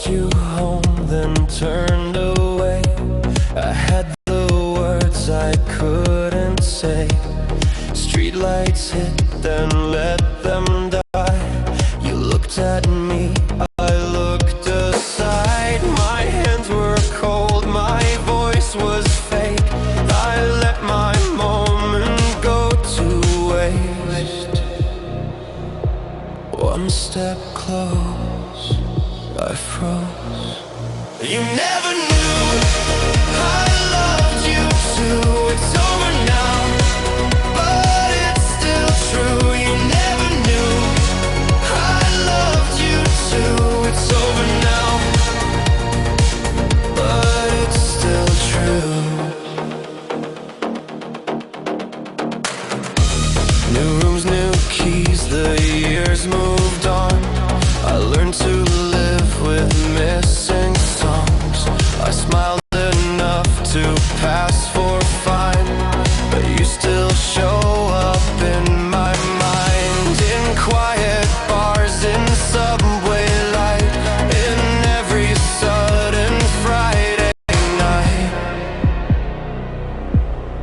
you home, then turned away. I had the words I couldn't say. Streetlights hit, then let them die. You looked at me, I looked aside. My hands were cold, my voice was fake. I let my moment go to waste. One step close, I froze. You never knew I loved you too. It's over now, but it's still true. You never knew I loved you too. It's over now, but it's still true. New rooms, new keys, the years moved on. I learned to live with missing songs. I smiled enough to pass for fine, but you still show up in my mind. In quiet bars, in subway light, in every sudden Friday night.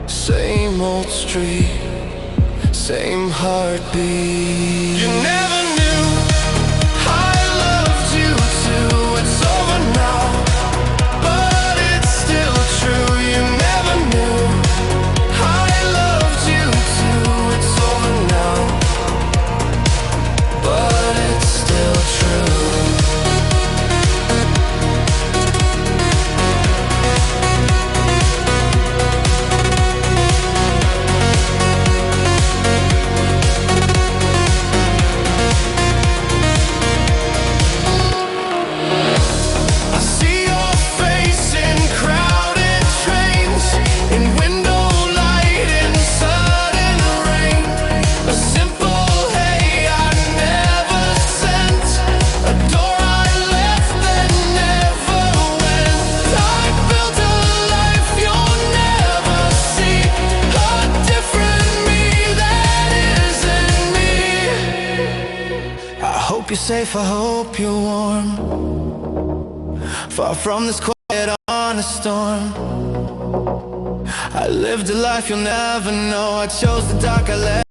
Same old street, same heartbeat. You never knew I loved you too. It's over now, but it's still true. You never knew I loved you too. It's over now, but it's still true. I see your face in crowded trains, in window light, in sudden rain. A simple hey I never sent, a door I left that never went. I built a life you'll never see, a different me that isn't me. I hope you're safe, I hope you're warm, far from this quiet honest storm. I lived a life you'll never know. I chose the dark, I let